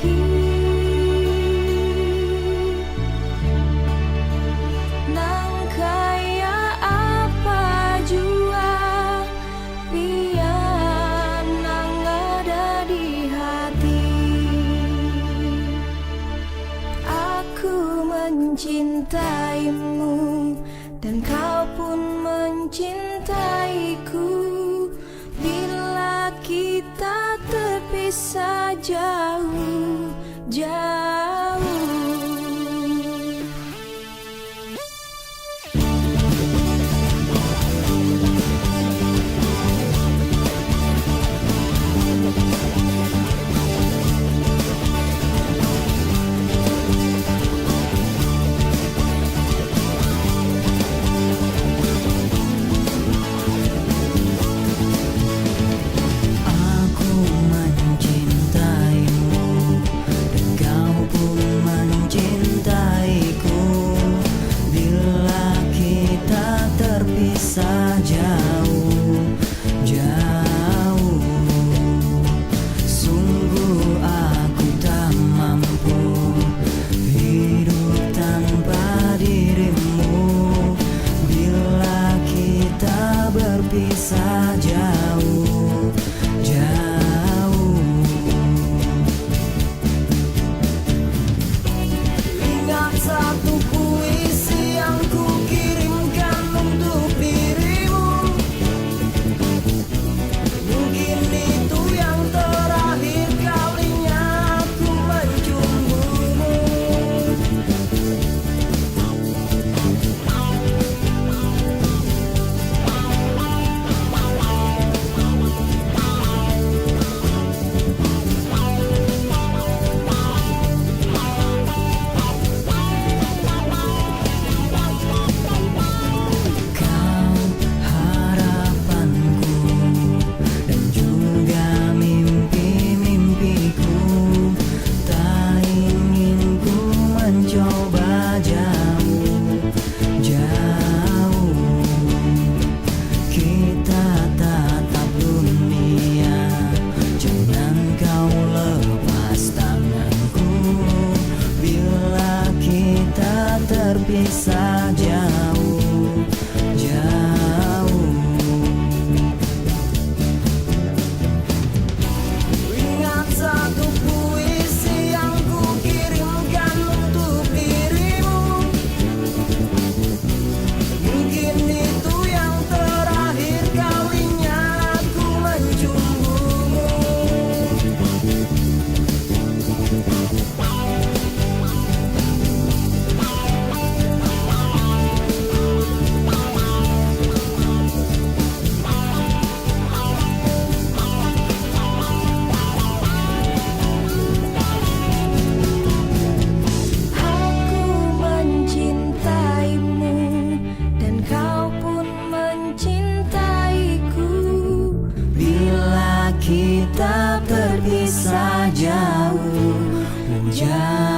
lagi. Nang kaya apa jua pian nang ada di hati. Aku mencintaimu dan kau pun mencintaiku. Bila kita terpisah jauh, jauh. Jauh, jauh. Sungguh aku tak mampu hidup tanpa dirimu. Bila kita berpisah jauh, jauh. Ingat satu puisi yang ku kirimkan untuk dirimu. Mungkin itu yang terakhir kalinya aku mencumbumu. Kau harapanku dan juga mimpi-mimpiku. Tak ingin ku mencoba jauh, jauh. Kita tatap dunia, jangan kau lepas tanganku. Bila kita terpisah jauh, jauh. Ingat satu puisi yang ku kirimkan untuk dirimu. Mungkin itu yang terakhir kalinya aku mencumbumu. Aku mencintaimu dan kau pun mencintaiku. Bila kita terpisah jauh, jauh.